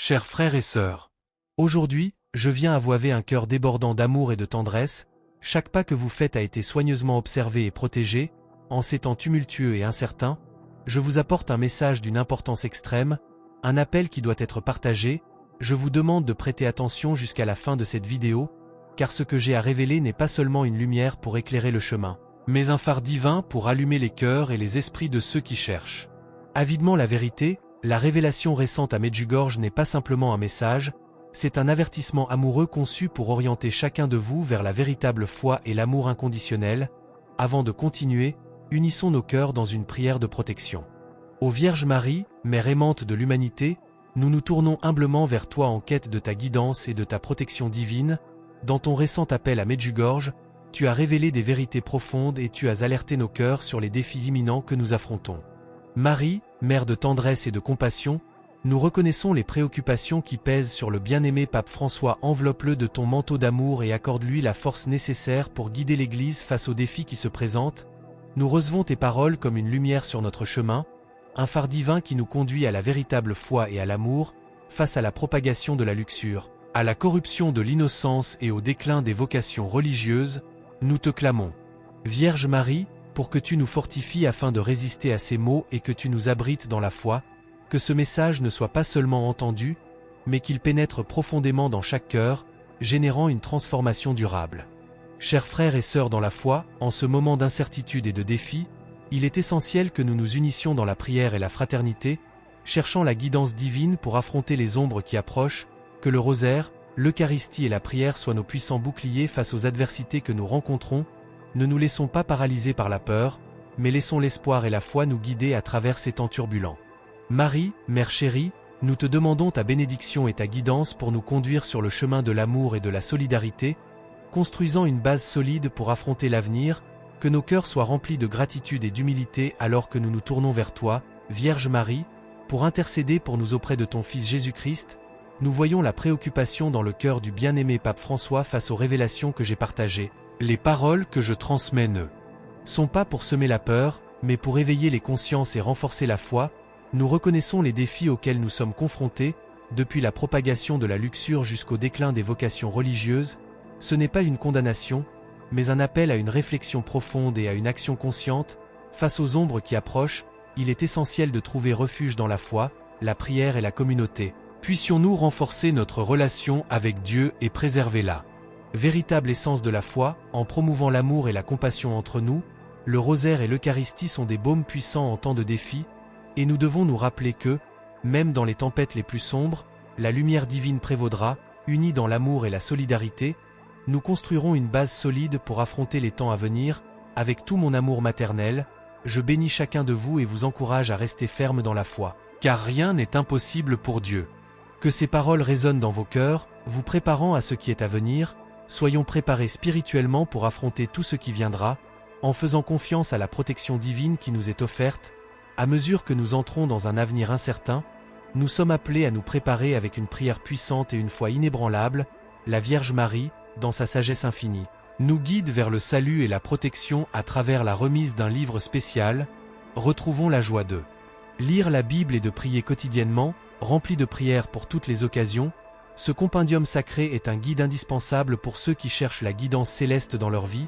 Chers frères et sœurs, aujourd'hui, je viens avouer un cœur débordant d'amour et de tendresse. Chaque pas que vous faites a été soigneusement observé et protégé. En ces temps tumultueux et incertains, je vous apporte un message d'une importance extrême, un appel qui doit être partagé. Je vous demande de prêter attention jusqu'à la fin de cette vidéo, car ce que j'ai à révéler n'est pas seulement une lumière pour éclairer le chemin, mais un phare divin pour allumer les cœurs et les esprits de ceux qui cherchent avidement la vérité. La révélation récente à Medjugorje n'est pas simplement un message, c'est un avertissement amoureux conçu pour orienter chacun de vous vers la véritable foi et l'amour inconditionnel. Avant de continuer, unissons nos cœurs dans une prière de protection. Ô Vierge Marie, Mère aimante de l'humanité, nous nous tournons humblement vers toi en quête de ta guidance et de ta protection divine. Dans ton récent appel à Medjugorje, tu as révélé des vérités profondes et tu as alerté nos cœurs sur les défis imminents que nous affrontons. Marie, Mère de tendresse et de compassion, nous reconnaissons les préoccupations qui pèsent sur le bien-aimé pape François. Enveloppe-le de ton manteau d'amour et accorde-lui la force nécessaire pour guider l'Église face aux défis qui se présentent. Nous recevons tes paroles comme une lumière sur notre chemin, un phare divin qui nous conduit à la véritable foi et à l'amour, face à la propagation de la luxure, à la corruption de l'innocence et au déclin des vocations religieuses. Nous te clamons, Vierge Marie, pour que tu nous fortifies afin de résister à ces maux et que tu nous abrites dans la foi, que ce message ne soit pas seulement entendu, mais qu'il pénètre profondément dans chaque cœur, générant une transformation durable. Chers frères et sœurs dans la foi, en ce moment d'incertitude et de défi, il est essentiel que nous nous unissions dans la prière et la fraternité, cherchant la guidance divine pour affronter les ombres qui approchent, que le rosaire, l'Eucharistie et la prière soient nos puissants boucliers face aux adversités que nous rencontrons. Ne nous laissons pas paralyser par la peur, mais laissons l'espoir et la foi nous guider à travers ces temps turbulents. Marie, Mère chérie, nous te demandons ta bénédiction et ta guidance pour nous conduire sur le chemin de l'amour et de la solidarité, construisant une base solide pour affronter l'avenir. Que nos cœurs soient remplis de gratitude et d'humilité alors que nous nous tournons vers toi, Vierge Marie, pour intercéder pour nous auprès de ton Fils Jésus-Christ. Nous voyons la préoccupation dans le cœur du bien-aimé pape François face aux révélations que j'ai partagées. Les paroles que je transmets ne sont pas pour semer la peur, mais pour éveiller les consciences et renforcer la foi. Nous reconnaissons les défis auxquels nous sommes confrontés, depuis la propagation de la luxure jusqu'au déclin des vocations religieuses. Ce n'est pas une condamnation, mais un appel à une réflexion profonde et à une action consciente. Face aux ombres qui approchent, il est essentiel de trouver refuge dans la foi, la prière et la communauté. Puissions-nous renforcer notre relation avec Dieu et préserver-la véritable essence de la foi, en promouvant l'amour et la compassion entre nous. Le rosaire et l'Eucharistie sont des baumes puissants en temps de défi, et nous devons nous rappeler que, même dans les tempêtes les plus sombres, la lumière divine prévaudra. Unis dans l'amour et la solidarité, nous construirons une base solide pour affronter les temps à venir. Avec tout mon amour maternel, je bénis chacun de vous et vous encourage à rester ferme dans la foi, car rien n'est impossible pour Dieu. Que ces paroles résonnent dans vos cœurs, vous préparant à ce qui est à venir. Soyons préparés spirituellement pour affronter tout ce qui viendra, en faisant confiance à la protection divine qui nous est offerte. À mesure que nous entrons dans un avenir incertain, nous sommes appelés à nous préparer avec une prière puissante et une foi inébranlable. La Vierge Marie, dans sa sagesse infinie, nous guide vers le salut et la protection à travers la remise d'un livre spécial. Retrouvons la joie de lire la Bible et de prier quotidiennement, rempli de prières pour toutes les occasions. Ce compendium sacré est un guide indispensable pour ceux qui cherchent la guidance céleste dans leur vie.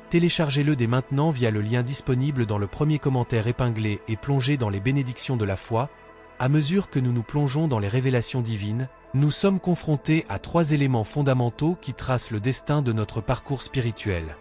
Téléchargez-le dès maintenant via le lien disponible dans le premier commentaire épinglé et plongez dans les bénédictions de la foi. À mesure que nous nous plongeons dans les révélations divines, nous sommes confrontés à 3 éléments fondamentaux qui tracent le destin de notre parcours spirituel.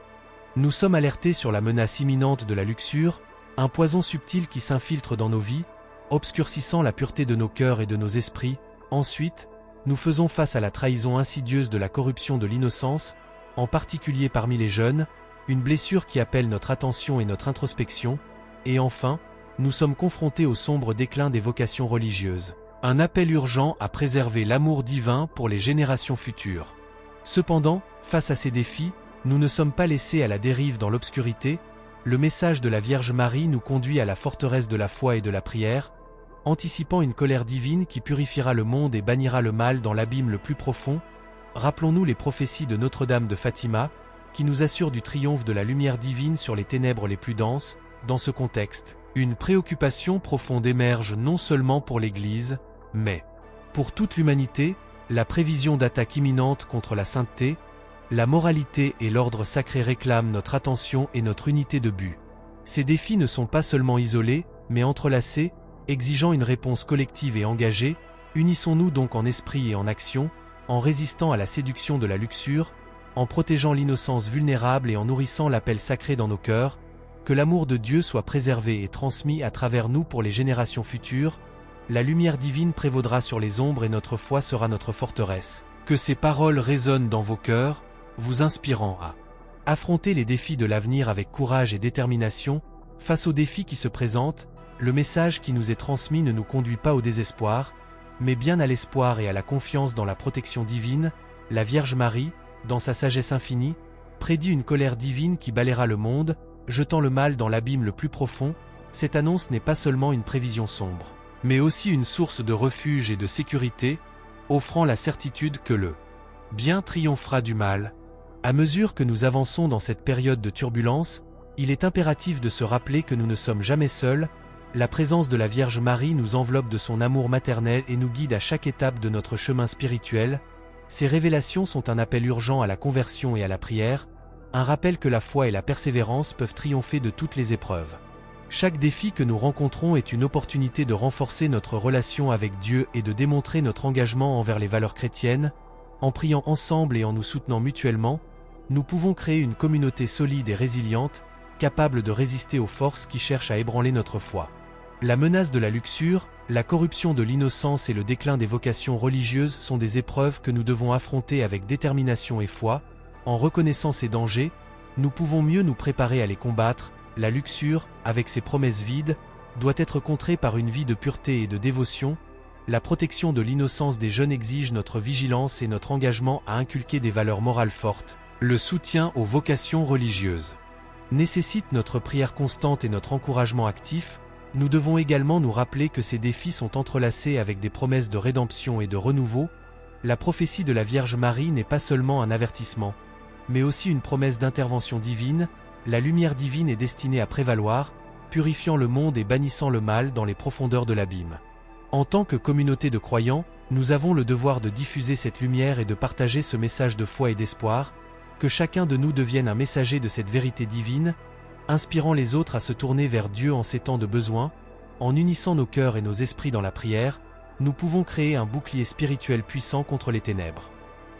Nous sommes alertés sur la menace imminente de la luxure, un poison subtil qui s'infiltre dans nos vies, obscurcissant la pureté de nos cœurs et de nos esprits. Ensuite, nous faisons face à la trahison insidieuse de la corruption de l'innocence, en particulier parmi les jeunes, une blessure qui appelle notre attention et notre introspection. Et enfin, nous sommes confrontés au sombre déclin des vocations religieuses, un appel urgent à préserver l'amour divin pour les générations futures. Cependant, face à ces défis, nous ne sommes pas laissés à la dérive dans l'obscurité. Le message de la Vierge Marie nous conduit à la forteresse de la foi et de la prière, anticipant une colère divine qui purifiera le monde et bannira le mal dans l'abîme le plus profond. Rappelons-nous les prophéties de Notre-Dame de Fatima, qui nous assurent du triomphe de la lumière divine sur les ténèbres les plus denses. Dans ce contexte, une préoccupation profonde émerge non seulement pour l'Église, mais Pour toute l'humanité, la prévision d'attaques imminentes contre la sainteté, la moralité et l'ordre sacré réclament notre attention et notre unité de but. Ces défis ne sont pas seulement isolés, mais entrelacés, exigeant une réponse collective et engagée. Unissons-nous donc en esprit et en action, en résistant à la séduction de la luxure, en protégeant l'innocence vulnérable et en nourrissant l'appel sacré dans nos cœurs, que l'amour de Dieu soit préservé et transmis à travers nous pour les générations futures. La lumière divine prévaudra sur les ombres et notre foi sera notre forteresse. Que ces paroles résonnent dans vos cœurs, vous inspirant à affronter les défis de l'avenir avec courage et détermination. Face aux défis qui se présentent, le message qui nous est transmis ne nous conduit pas au désespoir, mais bien à l'espoir et à la confiance dans la protection divine. La Vierge Marie, dans sa sagesse infinie, prédit une colère divine qui balayera le monde, jetant le mal dans l'abîme le plus profond. Cette annonce n'est pas seulement une prévision sombre, mais aussi une source de refuge et de sécurité, offrant la certitude que le bien triomphera du mal. À mesure que nous avançons dans cette période de turbulence, il est impératif de se rappeler que nous ne sommes jamais seuls. La présence de la Vierge Marie nous enveloppe de son amour maternel et nous guide à chaque étape de notre chemin spirituel. Ces révélations sont un appel urgent à la conversion et à la prière, un rappel que la foi et la persévérance peuvent triompher de toutes les épreuves. Chaque défi que nous rencontrons est une opportunité de renforcer notre relation avec Dieu et de démontrer notre engagement envers les valeurs chrétiennes. En priant ensemble et en nous soutenant mutuellement, nous pouvons créer une communauté solide et résiliente, capable de résister aux forces qui cherchent à ébranler notre foi. La menace de la luxure, la corruption de l'innocence et le déclin des vocations religieuses sont des épreuves que nous devons affronter avec détermination et foi. En reconnaissant ces dangers, nous pouvons mieux nous préparer à les combattre. La luxure, avec ses promesses vides, doit être contrée par une vie de pureté et de dévotion. La protection de l'innocence des jeunes exige notre vigilance et notre engagement à inculquer des valeurs morales fortes. Le soutien aux vocations religieuses nécessite notre prière constante et notre encouragement actif. Nous devons également nous rappeler que ces défis sont entrelacés avec des promesses de rédemption et de renouveau. La prophétie de la Vierge Marie n'est pas seulement un avertissement, mais aussi une promesse d'intervention divine. La lumière divine est destinée à prévaloir, purifiant le monde et bannissant le mal dans les profondeurs de l'abîme. En tant que communauté de croyants, nous avons le devoir de diffuser cette lumière et de partager ce message de foi et d'espoir. Que chacun de nous devienne un messager de cette vérité divine, inspirant les autres à se tourner vers Dieu en ces temps de besoin. En unissant nos cœurs et nos esprits dans la prière, nous pouvons créer un bouclier spirituel puissant contre les ténèbres.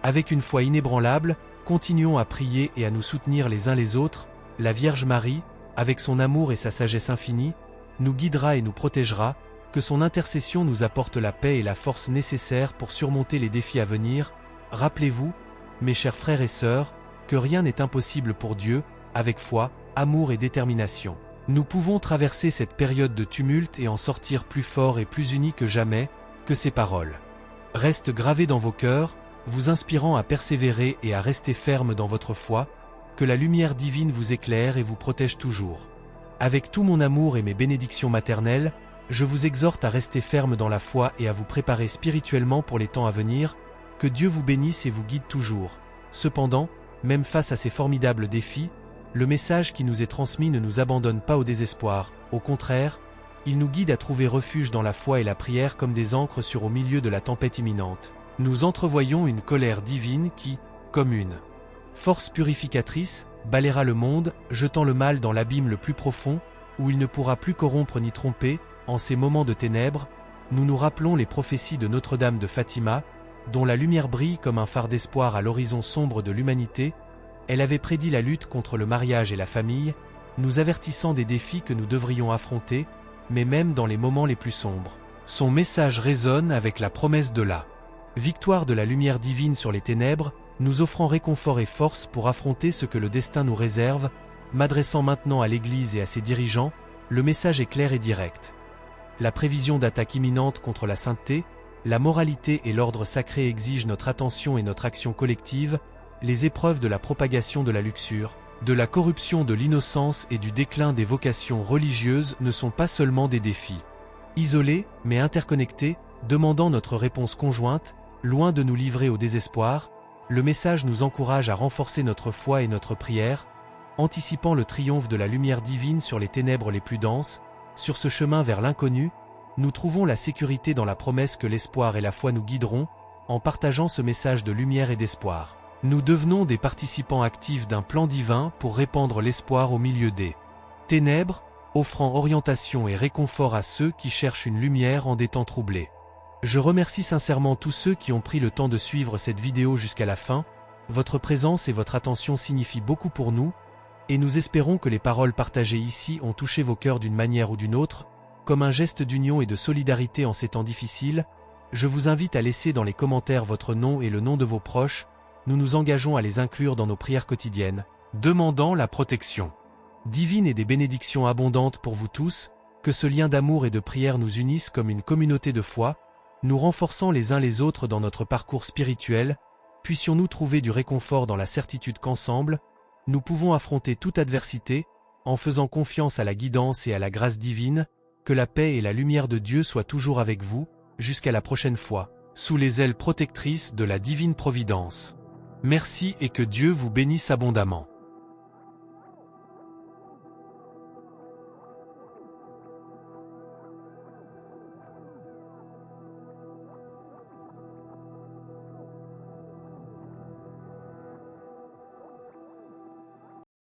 Avec une foi inébranlable, continuons à prier et à nous soutenir les uns les autres. La Vierge Marie, avec son amour et sa sagesse infinie, nous guidera et nous protégera. Que son intercession nous apporte la paix et la force nécessaires pour surmonter les défis à venir. Rappelez-vous, mes chers frères et sœurs, que rien n'est impossible pour Dieu. Avec foi, amour et détermination, nous pouvons traverser cette période de tumulte et en sortir plus forts et plus unis que jamais. Que ces paroles restent gravées dans vos cœurs, vous inspirant à persévérer et à rester ferme dans votre foi. Que la lumière divine vous éclaire et vous protège toujours. Avec tout mon amour et mes bénédictions maternelles, je vous exhorte à rester ferme dans la foi et à vous préparer spirituellement pour les temps à venir. Que Dieu vous bénisse et vous guide toujours. Cependant, même face à ces formidables défis, le message qui nous est transmis ne nous abandonne pas au désespoir. Au contraire, il nous guide à trouver refuge dans la foi et la prière comme des ancres sûres au milieu de la tempête imminente. Nous entrevoyons une colère divine qui, comme une force purificatrice, balayera le monde, jetant le mal dans l'abîme le plus profond, où il ne pourra plus corrompre ni tromper. En ces moments de ténèbres, nous nous rappelons les prophéties de Notre-Dame de Fatima, dont la lumière brille comme un phare d'espoir à l'horizon sombre de l'humanité. Elle avait prédit la lutte contre le mariage et la famille, nous avertissant des défis que nous devrions affronter, mais même dans les moments les plus sombres. Son message résonne avec la promesse de la victoire de la lumière divine sur les ténèbres, nous offrant réconfort et force pour affronter ce que le destin nous réserve. M'adressant maintenant à l'Église et à ses dirigeants, le message est clair et direct. La prévision d'attaques imminentes contre la sainteté, la moralité et l'ordre sacré exigent notre attention et notre action collective. Les épreuves de la propagation de la luxure, de la corruption de l'innocence et du déclin des vocations religieuses ne sont pas seulement des défis isolés, mais interconnectés, demandant notre réponse conjointe. Loin de nous livrer au désespoir, le message nous encourage à renforcer notre foi et notre prière, anticipant le triomphe de la lumière divine sur les ténèbres les plus denses. Sur ce chemin vers l'inconnu, nous trouvons la sécurité dans la promesse que l'espoir et la foi nous guideront, en partageant ce message de lumière et d'espoir. Nous devenons des participants actifs d'un plan divin pour répandre l'espoir au milieu des ténèbres, offrant orientation et réconfort à ceux qui cherchent une lumière en des temps troublés. Je remercie sincèrement tous ceux qui ont pris le temps de suivre cette vidéo jusqu'à la fin. Votre présence et votre attention signifient beaucoup pour nous, et nous espérons que les paroles partagées ici ont touché vos cœurs d'une manière ou d'une autre, comme un geste d'union et de solidarité en ces temps difficiles. Je vous invite à laisser dans les commentaires votre nom et le nom de vos proches. Nous nous engageons à les inclure dans nos prières quotidiennes, demandant la protection divine et des bénédictions abondantes pour vous tous, que ce lien d'amour et de prière nous unisse comme une communauté de foi, nous renforçant les uns les autres dans notre parcours spirituel. Puissions-nous trouver du réconfort dans la certitude qu'ensemble, nous pouvons affronter toute adversité, en faisant confiance à la guidance et à la grâce divine. Que la paix et la lumière de Dieu soient toujours avec vous, jusqu'à la prochaine fois, sous les ailes protectrices de la divine providence. Merci et que Dieu vous bénisse abondamment.